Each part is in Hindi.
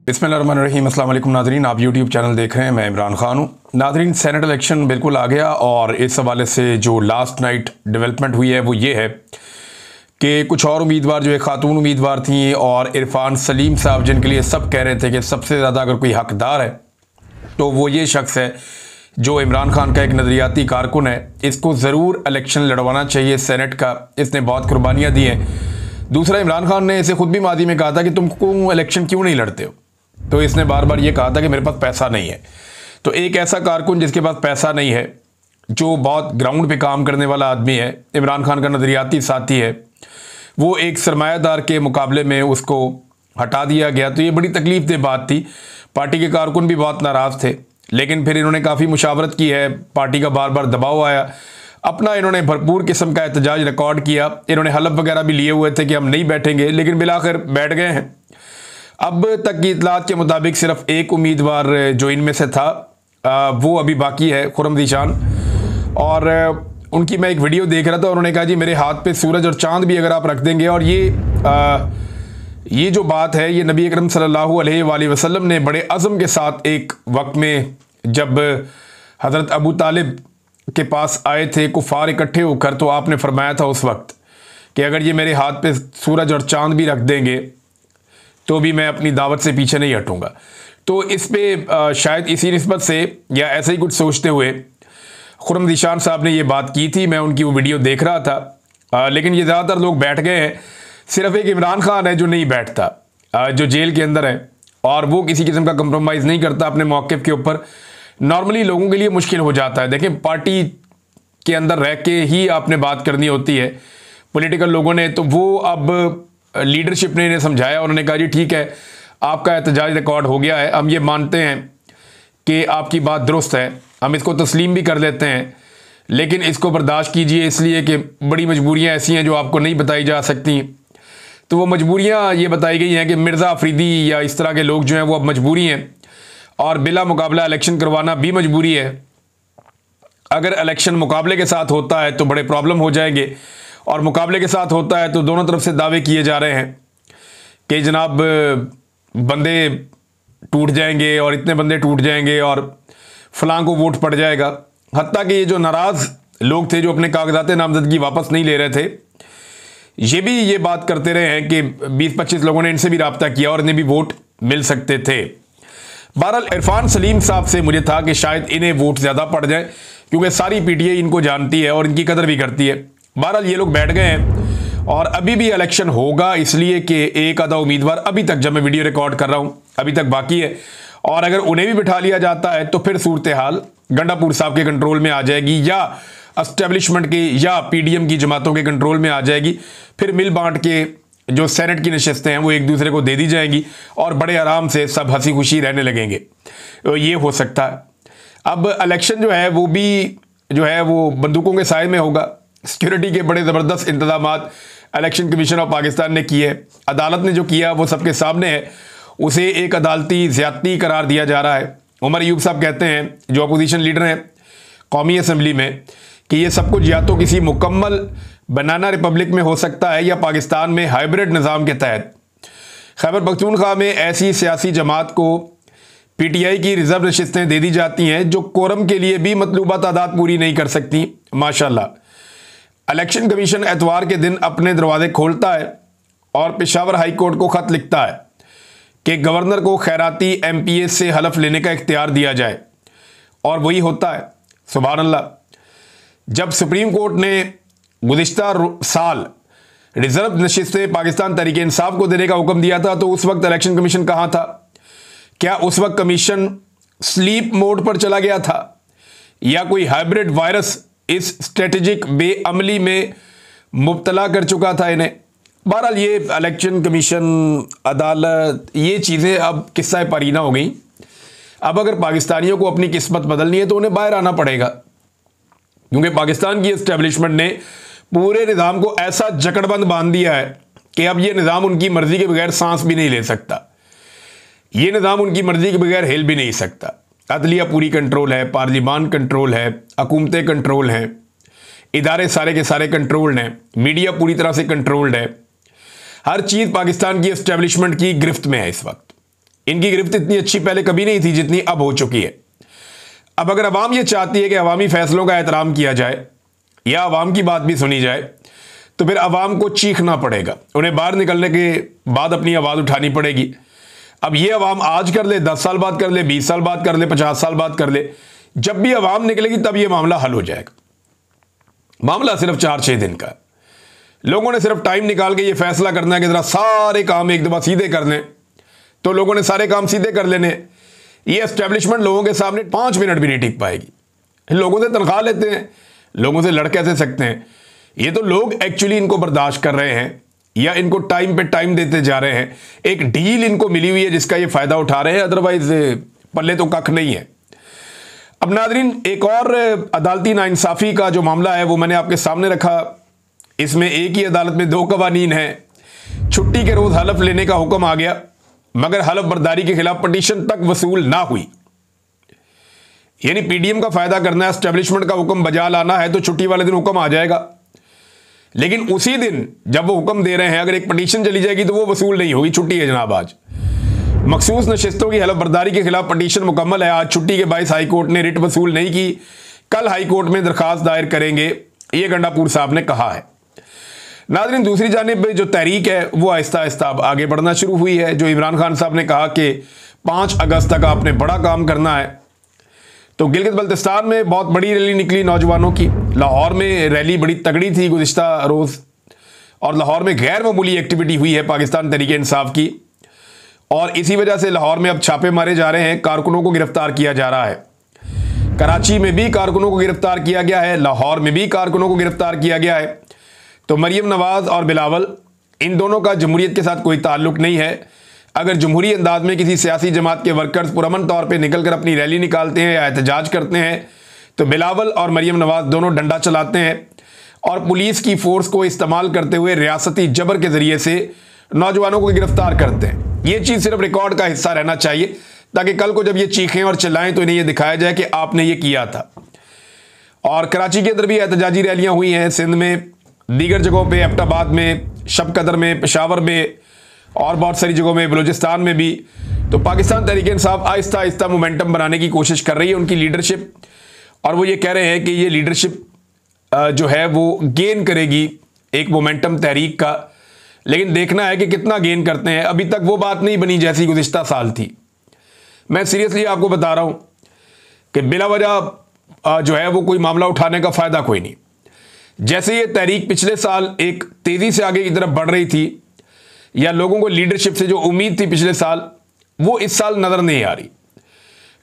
बिस्मिल्लाहिर्रहमानिर्रहीम। अस्सलाम वालेकुम नाज़रीन, आप यूट्यूब चैनल देख रहे हैं, मैं इमरान खान हूँ। नाज़रीन, सेनेट इलेक्शन बिल्कुल आ गया और इस हवाले से जो लास्ट नाइट डेवलपमेंट हुई है वो ये है कि कुछ और उम्मीदवार जो एक खातून उम्मीदवार थी और इरफान सलीम साहब, जिनके लिए सब कह रहे थे कि सबसे ज़्यादा अगर कोई हकदार है तो वो ये शख्स है जो इमरान खान का एक नज़रियाती कारकुन है, इसको ज़रूर इलेक्शन लड़वाना चाहिए सेनेट का, इसने बहुत कुर्बानियाँ दी हैं। दूसरा, इमरान खान ने इसे खुद भी मादी में कहा था कि तुम इलेक्शन क्यों नहीं लड़ते हो, तो इसने बार बार ये कहा था कि मेरे पास पैसा नहीं है। तो एक ऐसा कारकुन जिसके पास पैसा नहीं है, जो बहुत ग्राउंड पे काम करने वाला आदमी है, इमरान खान का नज़रियाती साथी है, वो एक सरमायादार के मुकाबले में उसको हटा दिया गया। तो ये बड़ी तकलीफ दे बात थी। पार्टी के कारकुन भी बहुत नाराज़ थे, लेकिन फिर इन्होंने काफ़ी मुशावरत की है, पार्टी का बार बार दबाव आया, अपना इन्होंने भरपूर किस्म का एहतजाज रिकॉर्ड किया। इन्होंने हलफ वगैरह भी लिए हुए थे कि हम नहीं बैठेंगे, लेकिन बिलाखिर बैठ गए हैं। अब तक की इतलात के मुताबिक सिर्फ एक उम्मीदवार जो इनमें से था वो अभी बाकी है, खुर्रम ज़ीशान। और उनकी मैं एक वीडियो देख रहा था, उन्होंने कहा जी मेरे हाथ पे सूरज और चांद भी अगर आप रख देंगे। और ये जो बात है, ये नबी अकरम सल्लल्लाहु अलैहि वसल्लम ने बड़े अज़म के साथ एक वक्त में, जब हज़रत अबू तालिब के पास आए थे कुफ़ार इकट्ठे होकर, तो आपने फरमाया था उस वक्त कि अगर ये मेरे हाथ पे सूरज और चांद भी रख देंगे तो भी मैं अपनी दावत से पीछे नहीं हटूंगा। तो इस पे शायद इसी निस्बत से या ऐसे ही कुछ सोचते हुए खुर्रम ज़ीशान साहब ने ये बात की थी। मैं उनकी वो वीडियो देख रहा था, लेकिन ये ज़्यादातर लोग बैठ गए हैं। सिर्फ एक इमरान खान है जो नहीं बैठता, जो जेल के अंदर है, और वो किसी किस्म का कंप्रोमाइज़ नहीं करता अपने मौक़िफ़ के ऊपर। नॉर्मली लोगों के लिए मुश्किल हो जाता है। देखें, पार्टी के अंदर रह के ही आपने बात करनी होती है पॉलिटिकल लोगों ने, तो वो अब लीडरशिप ने इन्हें समझाया। उन्होंने कहा जी ठीक है, आपका एहतजाज रिकॉर्ड हो गया है, हम ये मानते हैं कि आपकी बात दुरुस्त है, हम इसको तस्लीम भी कर लेते हैं, लेकिन इसको बर्दाश्त कीजिए, इसलिए कि बड़ी मजबूरियां ऐसी हैं जो आपको नहीं बताई जा सकती। तो वो मजबूरियां ये बताई गई हैं कि मिर्ज़ा अफरीदी या इस तरह के लोग जो हैं वो अब मजबूरी हैं, और बिला मुकाबला इलेक्शन करवाना भी मजबूरी है। अगर इलेक्शन मुकाबले के साथ होता है तो बड़े प्रॉब्लम हो जाएंगे, और मुकाबले के साथ होता है तो दोनों तरफ से दावे किए जा रहे हैं कि जनाब बंदे टूट जाएंगे और इतने बंदे टूट जाएंगे और फलां को वोट पड़ जाएगा। हत्ता कि ये जो नाराज़ लोग थे जो अपने कागजात नामजदगी वापस नहीं ले रहे थे, ये भी ये बात करते रहे हैं कि 20-25 लोगों ने इनसे भी रब्ता किया और इन्हें भी वोट मिल सकते थे। बहरहाल इरफान सलीम साहब से मुझे था कि शायद इन्हें वोट ज़्यादा पड़ जाए, क्योंकि सारी पीटीआई इनको जानती है और इनकी कदर भी करती है। बहरहाल ये लोग बैठ गए हैं और अभी भी इलेक्शन होगा, इसलिए कि एक आधा उम्मीदवार अभी तक, जब मैं वीडियो रिकॉर्ड कर रहा हूं, अभी तक बाकी है। और अगर उन्हें भी बिठा लिया जाता है तो फिर सूरत हाल गंडापुर साहब के कंट्रोल में आ जाएगी, या एस्टेब्लिशमेंट की या पीडीएम की जमातों के कंट्रोल में आ जाएगी। फिर मिल बांट के जो सेनेट की नशस्तें हैं वो एक दूसरे को दे दी जाएंगी और बड़े आराम से सब हंसी खुशी रहने लगेंगे। तो ये हो सकता है। अब इलेक्शन जो है वो भी जो है वो बंदूकों के साए में होगा। सिक्योरिटी के बड़े ज़बरदस्त इंतजामात इलेक्शन कमीशन ऑफ पाकिस्तान ने किए। अदालत ने जो किया वो सबके सामने है, उसे एक अदालती ज़्यादती करार दिया जा रहा है। उमर अयूब साहब कहते हैं, जो अपोजिशन लीडर हैं कौमी असम्बली में, कि ये सब कुछ या तो किसी मुकम्मल बनाना रिपब्लिक में हो सकता है या पाकिस्तान में हाइब्रिड निज़ाम के तहत खैबर पख्तूनख्वा में ऐसी सियासी जमात को पीटीआई की रिजर्व नशिस्तें दे दी जाती हैं जो कोरम के लिए भी मतलूबा तादाद पूरी नहीं कर सकती। माशाल्लाह, इलेक्शन कमीशन एतवार के दिन अपने दरवाजे खोलता है और पेशावर हाई कोर्ट को ख़त लिखता है कि गवर्नर को खैराती एमपीए से हलफ लेने का इख्तियार दिया जाए, और वही होता है। सुभान अल्लाह। जब सुप्रीम कोर्ट ने गुज़िश्ता साल रिजर्व नशिस्तें पाकिस्तान तहरीक इंसाफ को देने का हुक्म दिया था, तो उस वक्त इलेक्शन कमीशन कहाँ था? क्या उस वक्त कमीशन स्लीप मोड पर चला गया था, या कोई हाइब्रिड वायरस इस स्ट्रेटेजिक बेअमली में मुब्तला कर चुका था इन्हें? बहरहाल ये इलेक्शन कमीशन, अदालत, ये चीज़ें अब किस्सा परीना हो गई। अब अगर पाकिस्तानियों को अपनी किस्मत बदलनी है तो उन्हें बाहर आना पड़ेगा, क्योंकि पाकिस्तान की एस्टेब्लिशमेंट ने पूरे निज़ाम को ऐसा जकड़बंद बांध दिया है कि अब ये निज़ाम उनकी मर्जी के बगैर सांस भी नहीं ले सकता, ये निज़ाम उनकी मर्जी के बगैर हिल भी नहीं सकता। अदलिया पूरी कंट्रोल है, पार्लिमान कंट्रोल है, हुकूमतें कंट्रोल हैं, इदारे सारे के सारे कंट्रोल्ड हैं, मीडिया पूरी तरह से कंट्रोल्ड है। हर चीज़ पाकिस्तान की एस्टेब्लिशमेंट की गिरफ्त में है इस वक्त। इनकी गिरफ्त इतनी अच्छी पहले कभी नहीं थी जितनी अब हो चुकी है। अब अगर अवाम ये चाहती है कि अवामी फैसलों का एहतराम किया जाए या अवाम की बात भी सुनी जाए, तो फिर अवाम को चीखना पड़ेगा, उन्हें बाहर निकलने के बाद अपनी आवाज़ उठानी पड़ेगी। अब ये अवाम आज कर ले, 10 साल बाद कर ले, 20 साल बाद कर ले, 50 साल बाद कर ले, जब भी अवाम निकलेगी तब ये मामला हल हो जाएगा। मामला सिर्फ 4-6 दिन का है। लोगों ने सिर्फ टाइम निकाल के ये फैसला करना है कि जरा सारे काम एक दफ़ा सीधे कर लें, तो लोगों ने सारे काम सीधे कर लेने। ये एस्टेब्लिशमेंट लोगों के सामने 5 मिनट भी नहीं टिक पाएगी। लोगों से तनख्वाह लेते हैं, लोगों से लड़ कैसे सकते हैं? ये तो लोग एक्चुअली इनको बर्दाश्त कर रहे हैं या इनको टाइम पे टाइम देते जा रहे हैं। एक डील इनको मिली हुई है जिसका ये फायदा उठा रहे हैं, अदरवाइज पल्ले तो कख नहीं है। अब नादरीन, एक और अदालती नाइंसाफ़ी का जो मामला है वो मैंने आपके सामने रखा। इसमें एक ही अदालत में 2 कवानीन हैं। छुट्टी के रोज़ हलफ लेने का हुक्म आ गया, मगर हलफ बर्दारी के खिलाफ पटिशन तक वसूल ना हुई। यानी पीडीएम का फायदा करना है, एस्टेब्लिशमेंट का हुक्म बजा लाना है, तो छुट्टी वाले दिन हुक्म आ जाएगा। लेकिन उसी दिन जब वो हुक्म दे रहे हैं, अगर एक पटिशन चली जाएगी तो वो वसूल नहीं होगी। छुट्टी है जनाब आज। मखसूस नशिस्तों की हलफ बर्दारी के खिलाफ पटिशन मुकम्मल है। आज छुट्टी के बायस हाई कोर्ट ने रिट वसूल नहीं की, कल हाई कोर्ट में दरखास्त दायर करेंगे, ये गंडापुर साहब ने कहा है। नाज़रीन, दूसरी जानिब जो तहरीक है वो आहिस्ता आहिस्ता अब आगे बढ़ना शुरू हुई है। जो इमरान खान साहब ने कहा कि 5 अगस्त तक आपने बड़ा काम करना है, तो गिलगित बल्तिस्तान में बहुत बड़ी रैली निकली नौजवानों की। लाहौर में रैली बड़ी तगड़ी थी गुज़िश्ता रोज़, और लाहौर में गैर मामूली एक्टिविटी हुई है पाकिस्तान तहरीक इंसाफ की, और इसी वजह से लाहौर में अब छापे मारे जा रहे हैं, कारकुनों को गिरफ्तार किया जा रहा है। कराची में भी कारकुनों को गिरफ्तार किया गया है, लाहौर में भी कारकुनों को गिरफ्तार किया गया है। तो मरियम नवाज़ और बिलावल, इन दोनों का जमहूरियत के साथ कोई ताल्लुक नहीं है। अगर जमहूरी अंदाज में किसी सियासी जमात के वर्कर्स पुरअमन तौर पे निकल कर अपनी रैली निकालते हैं या एहतजाज करते हैं, तो बिलावल और मरियम नवाज़ दोनों डंडा चलाते हैं और पुलिस की फोर्स को इस्तेमाल करते हुए रियासती जबर के ज़रिए से नौजवानों को गिरफ्तार करते हैं। ये चीज़ सिर्फ रिकॉर्ड का हिस्सा रहना चाहिए, ताकि कल को जब ये चीखें और चिल्लाएं तो इन्हें ये दिखाया जाए कि आपने ये किया था। और कराची के अंदर भी एहतजाजी रैलियाँ हुई हैं, सिंध में, दीगर जगहों पे, एबटाबाद में, शब कदर में, पेशावर में और बहुत सारी जगहों में, बलूचिस्तान में भी। तो पाकिस्तान तहरीक इंसाफ आहिस्ता आहिस्ता मोमेंटम बनाने की कोशिश कर रही है, उनकी लीडरशिप, और वो ये कह रहे हैं कि ये लीडरशिप जो है वो गेन करेगी एक मोमेंटम तहरीक का। लेकिन देखना है कि कितना गेन करते हैं। अभी तक वो बात नहीं बनी जैसी गुज़िश्ता साल थी। मैं सीरियसली आपको बता रहा हूँ कि बिला वजह जो है वो कोई मामला उठाने का फ़ायदा कोई नहीं। जैसे ये तहरीक पिछले साल एक तेज़ी से आगे की तरफ बढ़ रही थी, या लोगों को लीडरशिप से जो उम्मीद थी पिछले साल, वो इस साल नज़र नहीं आ रही।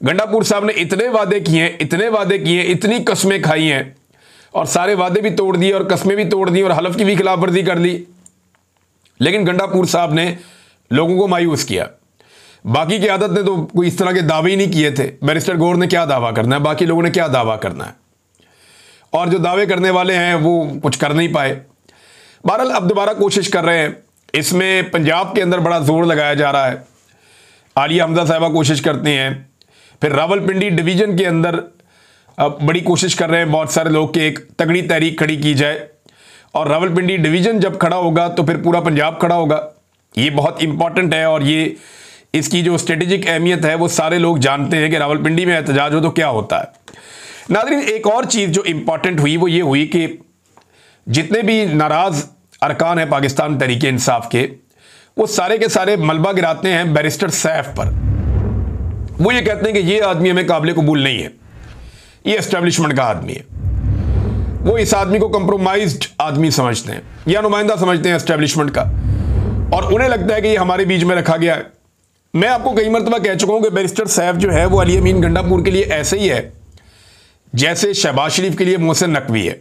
गंडापुर साहब ने इतने वादे किए हैं, इतने वादे किए, इतनी कस्में खाई हैं, और सारे वादे भी तोड़ दिए और कस्में भी तोड़ दी और हलफ की भी खिलाफवर्जी कर ली। लेकिन गंडापुर साहब ने लोगों को मायूस किया। बाकी की आदत ने तो कोई इस तरह के दावे ही नहीं किए थे। बैरिस्टर गौर ने क्या दावा करना है, बाकी लोगों ने क्या दावा करना है, और जो दावे करने वाले हैं वो कुछ कर नहीं पाए। बहरहाल अब दोबारा कोशिश कर रहे हैं। इसमें पंजाब के अंदर बड़ा जोर लगाया जा रहा है। आलिया हमजा साहिबा कोशिश करते हैं, फिर रावलपिंडी डिवीज़न के अंदर बड़ी कोशिश कर रहे हैं बहुत सारे लोग कि एक तगड़ी तहरीक खड़ी की जाए, और रावलपिंडी डिवीज़न जब खड़ा होगा तो फिर पूरा पंजाब खड़ा होगा। ये बहुत इंपॉर्टेंट है, और ये इसकी जो स्ट्रेटेजिक अहमियत है वो सारे लोग जानते हैं कि रावलपिंडी में एहतजाज हो तो क्या होता है। नाज़रीन, एक और चीज़ जो इंपॉर्टेंट हुई वो ये हुई कि जितने भी नाराज़ अरकान हैं पाकिस्तान तहरीक इंसाफ के, वो सारे के सारे मलबा गिराते हैं बैरिस्टर सैफ पर। वो ये कहते हैं कि ये आदमी हमें काबिल कबूल नहीं है, ये एस्टेब्लिशमेंट का आदमी है। वो इस आदमी को कंप्रोमाइज्ड आदमी समझते हैं या नुमाइंदा समझते हैं एस्टेब्लिशमेंट का, और उन्हें लगता है कि ये हमारे बीच में रखा गया है। मैं आपको कई मरतबा कह चुका हूँ कि बैरिस्टर सैफ जो है वो अली अमीन गंडापुर के लिए ऐसे ही है जैसे शहबाज शरीफ के लिए मोहसिन नकवी है।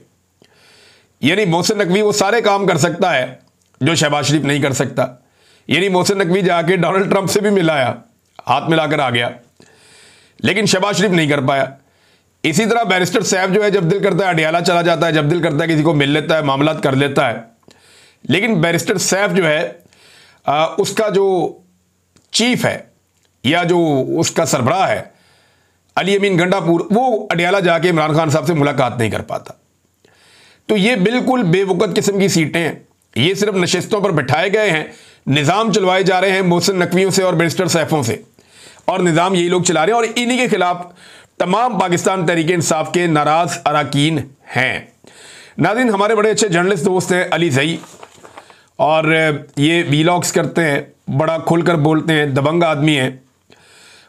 यानी मोहसिन नकवी वो सारे काम कर सकता है जो शहबाज शरीफ नहीं कर सकता। यानी मोहसिन नकवी जाके डोनाल्ड ट्रंप से भी मिलाया, हाथ मिलाकर आ गया, लेकिन शहबाज शरीफ नहीं कर पाया। इसी तरह बैरिस्टर सैफ जो है जब दिल करता है अडियाला चला जाता है, जब दिल करता है किसी को मिल लेता है, मामला कर लेता है। लेकिन बैरिस्टर सैफ जो है उसका जो चीफ है या जो उसका सरबराह है अली अमीन गंडापुर, वो अडियाला जाके इमरान खान साहब से मुलाकात नहीं कर पाता। तो ये बिल्कुल बेवकूफ़ किस्म की सीटें हैं। ये सिर्फ नशिस्तों पर बिठाए गए हैं, निज़ाम चलवाए जा रहे हैं मोहसिन नकवियों से और बैरिस्टर सैफों से। और निज़ाम यही लोग चला रहे हैं और इन्हीं के खिलाफ तमाम पाकिस्तान तहरीक इंसाफ के नाराज अरकान हैं। नाज़रीन, हमारे बड़े अच्छे जर्नलिस्ट दोस्त हैं अली ज़ई, और ये वीलॉग्स करते हैं, बड़ा खुलकर बोलते हैं, दबंग आदमी हैं।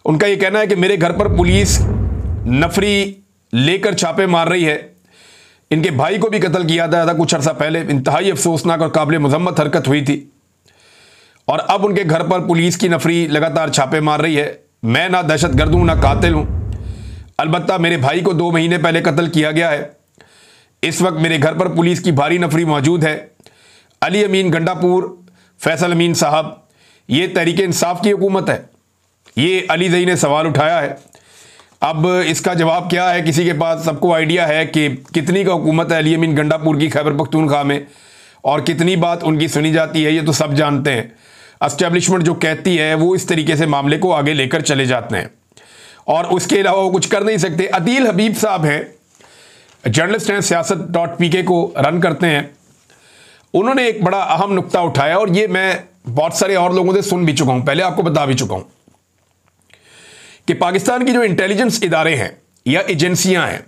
उनका ये कहना है कि मेरे घर पर पुलिस नफरी लेकर छापे मार रही है। इनके भाई को भी कत्ल किया था कुछ अर्सा पहले, इंतहाई अफसोसनाक और काबिल मजम्मत हरकत हुई थी, और अब उनके घर पर पुलिस की नफरी लगातार छापे मार रही है। मैं ना दहशतगर्द हूँ ना कातिल हूँ, अलबत्ता मेरे भाई को 2 महीने पहले कत्ल किया गया है। इस वक्त मेरे घर पर पुलिस की भारी नफरी मौजूद है। अली अमीन गंडापुर, फैसल अमीन साहब, ये तहरीक इंसाफ की हुकूमत है? ये अली ज़ई ने सवाल उठाया है। अब इसका जवाब क्या है किसी के पास? सबको आइडिया है कि कितनी का हुकूमत है अली अमीन गंडापुर की खैबर पख्तूनख्वा में, और कितनी बात उनकी सुनी जाती है, ये तो सब जानते हैं। एस्टेब्लिशमेंट जो कहती है वो इस तरीके से मामले को आगे लेकर चले जाते हैं, और उसके अलावा वो कुछ कर नहीं सकते। अदील हबीब साहब हैं, जर्नलिस्ट हैं, सियासत.pk को रन करते हैं। उन्होंने एक बड़ा अहम नुक्ता उठाया, और ये मैं बहुत सारे और लोगों से सुन भी चुका हूं, पहले आपको बता भी चुका हूं कि पाकिस्तान की जो इंटेलिजेंस इदारे हैं या एजेंसियां हैं,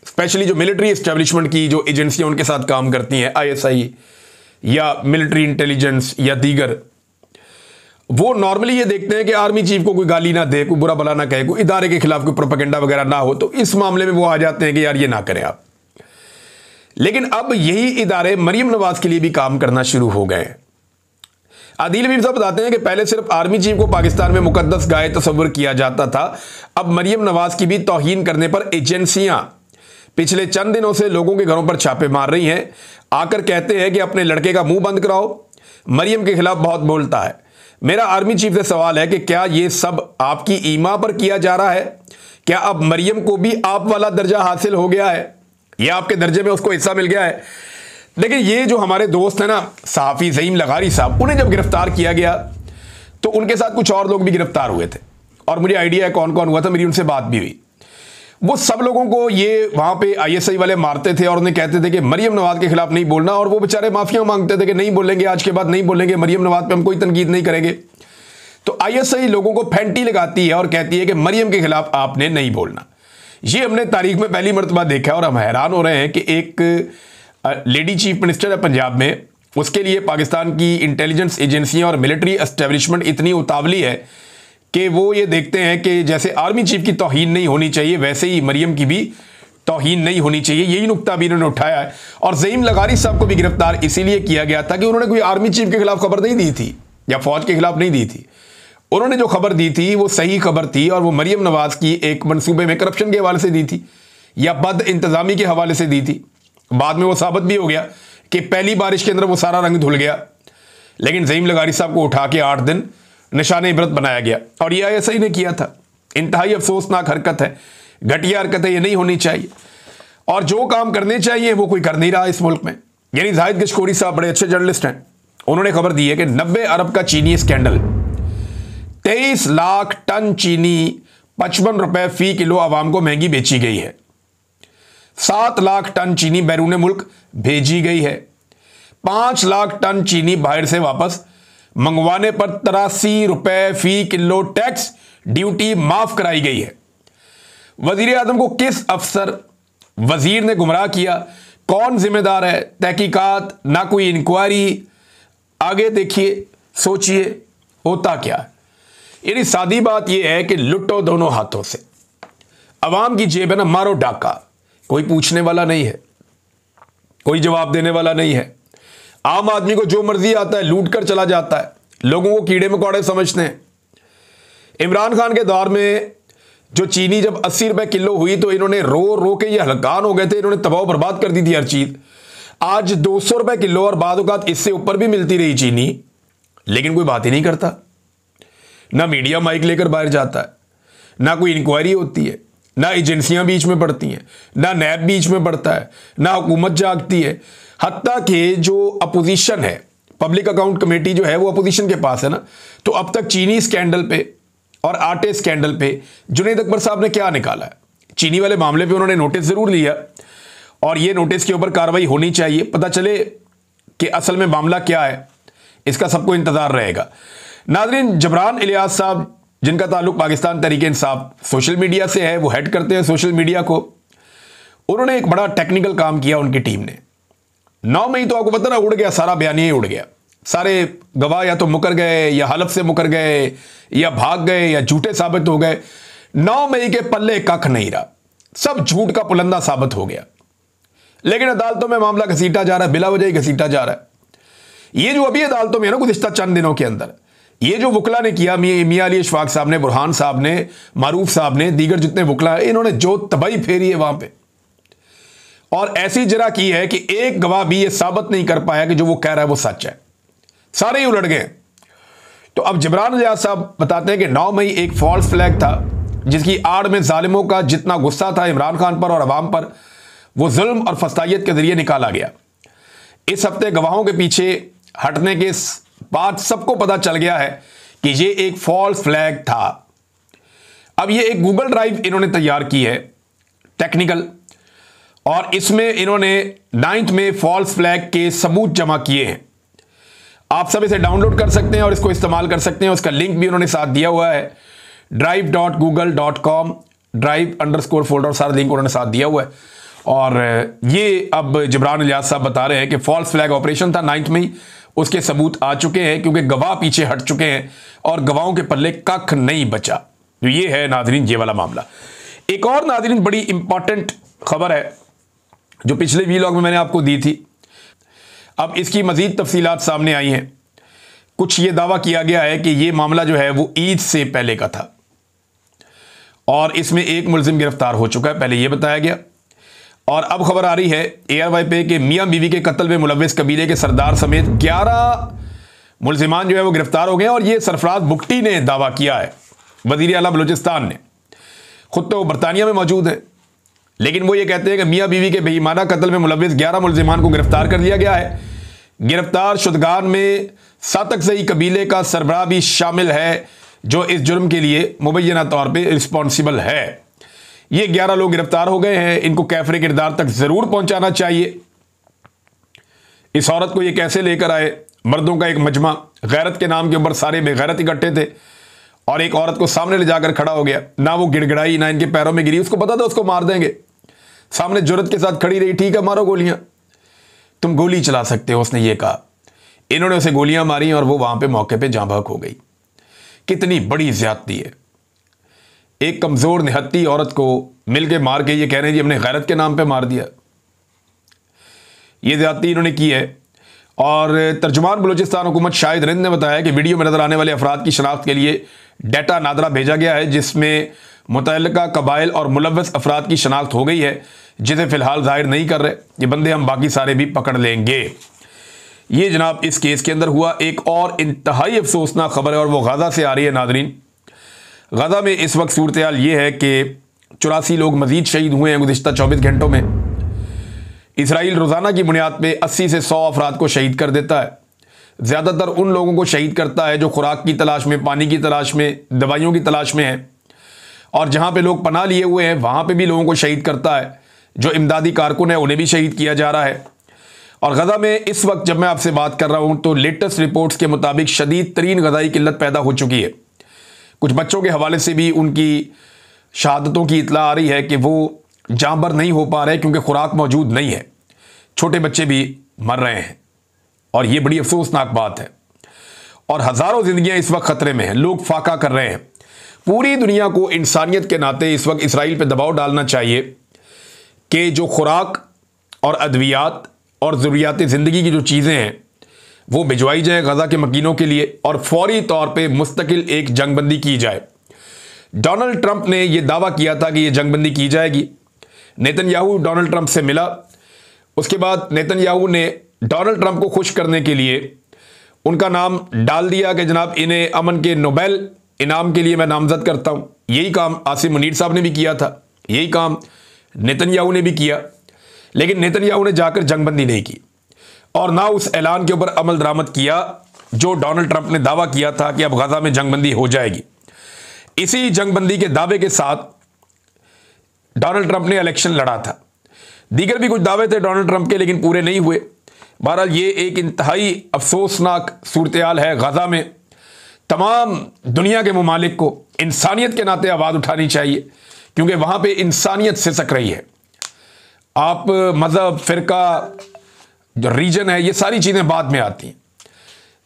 स्पेशली जो मिलिट्री एस्टेब्लिशमेंट की जो एजेंसियां उनके साथ काम करती हैं, ISI या मिलिट्री इंटेलिजेंस या दीगर, वो नॉर्मली ये देखते हैं कि आर्मी चीफ को कोई गाली ना दे, कोई बुरा भला ना कहे, कोई इदारे के खिलाफ कोई प्रोपेगेंडा वगैरह ना हो, तो इस मामले में वो आ जाते हैं कि यार ये ना करें आप। लेकिन अब यही इदारे मरियम नवाज के लिए भी काम करना शुरू हो गए हैं। आदिल हबीब साहब बताते हैं कि पहले सिर्फ आर्मी चीफ को पाकिस्तान में मुकद्दस गाय तस्वर किया जाता था, अब मरियम नवाज की भी तौहीन करने पर एजेंसियां पिछले चंद दिनों से लोगों के घरों पर छापे मार रही हैं। आकर कहते हैं कि अपने लड़के का मुंह बंद कराओ, मरियम के खिलाफ बहुत बोलता है। मेरा आर्मी चीफ से सवाल है कि क्या यह सब आपकी ईमा पर किया जा रहा है? क्या अब मरियम को भी आप वाला दर्जा हासिल हो गया है, या आपके दर्जे में उसको हिस्सा मिल गया है? लेकिन ये जो हमारे दोस्त हैं ना, सहाफ़ी ज़ईम लगारी साहब, उन्हें जब गिरफ्तार किया गया तो उनके साथ कुछ और लोग भी गिरफ्तार हुए थे, और मुझे आइडिया है कौन कौन हुआ था, मेरी उनसे बात भी हुई। वो सब लोगों को ये वहाँ पे ISI वाले मारते थे और उन्हें कहते थे कि मरियम नवाज के खिलाफ नहीं बोलना, और वो बेचारे माफिया मांगते थे कि नहीं बोलेंगे, आज के बाद नहीं बोलेंगे, मरियम नवाज पे हम कोई तनकीद नहीं करेंगे। तो ISI लोगों को फेंटी लगाती है और कहती है कि मरियम के खिलाफ आपने नहीं बोलना। ये हमने तारीख में पहली मरतबा देखा, और हम हैरान हो रहे हैं कि एक लेडी चीफ मिनिस्टर है पंजाब में, उसके लिए पाकिस्तान की इंटेलिजेंस एजेंसियां और मिलिट्री एस्टेब्लिशमेंट इतनी उतावली है कि वो ये देखते हैं कि जैसे आर्मी चीफ की तौहीन नहीं होनी चाहिए, वैसे ही मरियम की भी तौहीन नहीं होनी चाहिए। यही नुक्ता भी इन्होंने उठाया है। और ज़ईम लगारी साहब को भी गिरफ्तार इसीलिए किया गया था कि उन्होंने कोई आर्मी चीफ के खिलाफ खबर नहीं दी थी या फौज के खिलाफ नहीं दी थी। उन्होंने जो खबर दी थी वो सही खबर थी, और वो मरियम नवाज की एक मंसूबे में करप्शन के हवाले से दी थी या बद इंतजामी के हवाले से दी थी। बाद में वो साबित भी हो गया कि पहली बारिश के अंदर वो सारा रंग धुल गया, लेकिन ज़ईम लगारी साहब को उठा के 8 दिन निशान इबरत बनाया गया, और ये ISI ने किया था। इंतहाई अफसोसनाक हरकत है, घटिया हरकत है, ये नहीं होनी चाहिए, और जो काम करने चाहिए वो कोई कर नहीं रहा इस मुल्क में। यानी जाहिद गशकोरी साहब बड़े अच्छे जर्नलिस्ट हैं, उन्होंने खबर दी है कि 90 अरब का चीनी स्कैंडल, 23 लाख टन चीनी 55 रुपए फी किलो आवाम को महंगी बेची गई है। 7 लाख टन चीनी बैरून मुल्क भेजी गई है। 5 लाख टन चीनी बाहर से वापस मंगवाने पर 83 रुपए फी किलो टैक्स ड्यूटी माफ कराई गई है। वजीर आजम को किस अफसर वजीर ने गुमराह किया? कौन जिम्मेदार है? तहकीकात, ना कोई इंक्वायरी। आगे देखिए, सोचिए होता क्या है। यानी सादी बात यह है कि लुटो दोनों हाथों से। अवाम की जेब है ना, मारो डाका, कोई पूछने वाला नहीं है, कोई जवाब देने वाला नहीं है। आम आदमी को जो मर्जी आता है लूट कर चला जाता है, लोगों को कीड़े मकोड़े समझते हैं। इमरान खान के दौर में जो चीनी जब 80 रुपए किलो हुई तो इन्होंने रो रो के ये हलकान हो गए थे, इन्होंने तबाह बर्बाद कर दी थी हर चीज। आज 200 रुपए किलो और बाद औक़ात इससे ऊपर भी मिलती रही चीनी, लेकिन कोई बात ही नहीं करता। ना मीडिया माइक लेकर बाहर जाता है, ना कोई इंक्वायरी होती है, ना एजेंसियां बीच में पड़ती हैं, ना नैब बीच में पड़ता है, ना हुकूमत जागती है। हत्ता कि जो अपोजिशन है, पब्लिक अकाउंट कमेटी जो है वो अपोजिशन के पास है ना, तो अब तक चीनी स्कैंडल पे और आटे स्कैंडल पे जुनैद अकबर साहब ने क्या निकाला है? चीनी वाले मामले पे उन्होंने नोटिस जरूर लिया, और ये नोटिस के ऊपर कार्रवाई होनी चाहिए, पता चले कि असल में मामला क्या है। इसका सबको इंतजार रहेगा। नाज़रीन, जबरान इलियास साहब जिनका ताल्लुक पाकिस्तान तहरीक इंसाफ सोशल मीडिया से है, वो हेड करते हैं सोशल मीडिया को। उन्होंने एक बड़ा टेक्निकल काम किया उनकी टीम ने। 9 मई तो आपको पता ना, उड़ गया सारा बयानिया ही उड़ गया। सारे गवाह या तो मुकर गए या हलफ से मुकर गए या भाग गए या झूठे साबित हो गए। 9 मई के पल्ले कख नहीं रहा, सब झूठ का पुलंदा साबित हो गया। लेकिन अदालतों में मामला घसीटा जा रहा है, बिला वजह ही घसीटा जा रहा है। ये जो अभी अदालतों में है ना गुज़िश्ता चंद दिनों के अंदर, ये जो वकला ने किया, मियां अली इशफाक साहब ने, बुरहान साहब ने, मारूफ साहब ने, दीगर जितने वकला है, इन्होंने जो तबाही फेरी है वहां पे, और ऐसी जरा की है कि एक गवाह भी ये साबित नहीं कर पाया कि जो वो कह रहा है वो सच है। सारे ही उलट गए। तो अब जबरान रियाज साहब बताते हैं कि 9 मई एक फॉल्स फ्लैग था, जिसकी आड़ में जालिमों का जितना गुस्सा था इमरान खान पर और अवाम पर, वो जुल्म और फस्तायत के जरिए निकाला गया। इस हफ्ते गवाहों के पीछे हटने के बाद सबको पता चल गया है कि ये एक फॉल्स फ्लैग था। अब ये एक गूगल ड्राइव इन्होंने तैयार की है टेक्निकल, और इसमें इन्होंने 9 में फॉल्स फ्लैग के सबूत जमा किए हैं। आप सब इसे डाउनलोड कर सकते हैं और इसको इस्तेमाल कर सकते हैं। उसका लिंक भी उन्होंने साथ दिया हुआ है, drive.google.com, drive_folder, सारा लिंक उन्होंने साथ दिया हुआ है। और ये अब जबरान इलियास साहब बता रहे हैं कि फॉल्स फ्लैग ऑपरेशन था 9 मई, उसके सबूत आ चुके हैं क्योंकि गवाह पीछे हट चुके हैं और गवाहों के पल्ले कख नहीं बचा। तो ये है नाजरीन ये वाला मामला। एक और नाजरीन बड़ी इंपॉर्टेंट खबर है जो पिछले वीलॉग में मैंने आपको दी थी, अब इसकी मजीद तफसीलात सामने आई हैं। कुछ ये दावा किया गया है कि ये मामला जो है वो ईद से पहले का था और इसमें एक मुलजिम गिरफ्तार हो चुका है, पहले ये बताया गया। और अब खबर आ रही है ARY पे कि मियां बीवी के कत्ल में मुलव्विस कबीले के सरदार समेत 11 मुलजिमान जो है वो गिरफ्तार हो गए। और ये सरफराज बुगटी ने दावा किया है, वजीर आला बलूचिस्तान ने। खुद तो बरतानिया में मौजूद है, लेकिन वो ये कहते हैं कि मियां बीवी के बेईमाना कत्ल में मुलव्विस 11 मुलजिमान को गिरफ्तार कर लिया गया है। गिरफ्तार शुदगान में सातकसई कबीले का सरबराह भी शामिल है, जो इस जुर्म के लिए मुबैना तौर पे रिस्पॉन्सिबल है। ये 11 लोग गिरफ्तार हो गए हैं, इनको कैफरे किरदार तक जरूर पहुंचाना चाहिए। इस औरत को ये कैसे लेकर आए, मर्दों का एक मजमा गैरत के नाम के ऊपर सारे बेगैरत इकट्ठे थे और एक औरत को सामने ले जाकर खड़ा हो गया, ना वो गिड़गिड़ाई ना इनके पैरों में गिरी, उसको पता था उसको मार देंगे, सामने जुर्रत के साथ खड़ी रही, ठीक है मारो गोलियां, तुम गोली चला सकते हो, उसने ये कहा। इन्होंने उसे गोलियां मारी और वो वहां पे मौके पे जाँ बहक हो गई। कितनी बड़ी ज्यादती है, एक कमजोर निहत्ती औरत को मिलके मार के ये कह रहे हैं जी हमने गैरत के नाम पे मार दिया। ये ज्यादती इन्होंने की है। और तर्जुमान बलूचिस्तान हुकूमत शाहिद रिंद ने बताया कि वीडियो में नजर आने वाले अफराद की शनाख्त के लिए डाटा नादरा भेजा गया है, जिसमें मुतल्लिका कबाइल और मुलव्वस अफराद की शनाख्त हो गई है, जिसे फिलहाल जाहिर नहीं कर रहे। ये बंदे हम बाकी सारे भी पकड़ लेंगे। ये जनाब इस केस के अंदर हुआ। एक और इंतहाई अफसोसनाक खबर है और वो गाजा से आ रही है नाजरीन। गाजा में इस वक्त सूरत हाल ये है कि 84 लोग मजीद शहीद हुए हैं गुज़िश्ता 24 घंटों में। इसराइल रोज़ाना की बुनियाद पे 80 से 100 अफराद को शहीद कर देता है। ज़्यादातर उन लोगों को शहीद करता है जो खुराक की तलाश में, पानी की तलाश में, दवाइयों की तलाश में है। और जहाँ पे लोग पनाह लिए हुए हैं वहाँ पे भी लोगों को शहीद करता है। जो इमदादी कारकुन है उन्हें भी शहीद किया जा रहा है। और गजा में इस वक्त जब मैं आपसे बात कर रहा हूँ तो लेटेस्ट रिपोर्ट्स के मुताबिक शदीद तरीन गजाई किल्लत पैदा हो चुकी है। कुछ बच्चों के हवाले से भी उनकी शहादतों की इतला आ रही है कि वो जाँबर नहीं हो पा रहे क्योंकि खुराक मौजूद नहीं है। छोटे बच्चे भी मर रहे हैं और ये बड़ी अफसोसनाक बात है। और हज़ारों ज़िंदगियाँ इस वक्त ख़तरे में हैं, लोग फाका कर रहे हैं। पूरी दुनिया को इंसानियत के नाते इस वक्त इसराइल पे दबाव डालना चाहिए कि जो खुराक और अद्वियात और ज़रूरियात ज़िंदगी की जो चीज़ें हैं वो भिजवाई जाए गजा के मकीनों के लिए और फौरी तौर पे मुस्तकिल एक जंगबंदी की जाए। डोनाल्ड ट्रंप ने यह दावा किया था कि यह जंगबंदी की जाएगी। नेतन्याहू डोनाल्ड ट्रंप से मिला, उसके बाद नेतन्याहू ने डोनाल्ड ट्रंप को खुश करने के लिए उनका नाम डाल दिया कि जनाब इन्हें अमन के नोबेल इनाम के लिए मैं नामजद करता हूँ। यही काम आसिम मुनीर साहब ने भी किया था, यही काम नेतन्याहू ने भी किया, लेकिन नेतन्याहू ने जाकर जंगबंदी नहीं की और ना उस ऐलान के ऊपर अमल दरामद किया जो डोनाल्ड ट्रंप ने दावा किया था कि अब गजा में जंगबंदी हो जाएगी। इसी जंगबंदी के दावे के साथ डोनाल्ड ट्रंप ने इलेक्शन लड़ा था। दीगर भी कुछ दावे थे डोनाल्ड ट्रंप के, लेकिन पूरे नहीं हुए। बहरहाल ये एक इंतहाई अफसोसनाक सूरत हाल है गजा में। तमाम दुनिया के ममालिक को इंसानियत के नाते आवाज़ उठानी चाहिए, क्योंकि वहाँ पे इंसानियत सिसक रही है। आप मज़हब, फ़िरका, जो रीजन है, ये सारी चीज़ें बाद में आती हैं।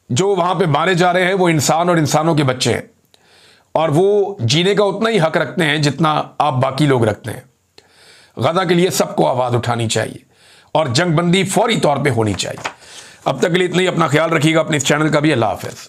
जो वहाँ पे मारे जा रहे हैं वो इंसान और इंसानों के बच्चे हैं, और वो जीने का उतना ही हक रखते हैं जितना आप बाकी लोग रखते हैं। गज़ा के लिए सबको आवाज़ उठानी चाहिए और जंगबंदी फौरी तौर पे होनी चाहिए। अब तक के लिए इतना ही। अपना ख्याल रखिएगा, अपने इस चैनल का भी। अल्लाह हाफ़िज़।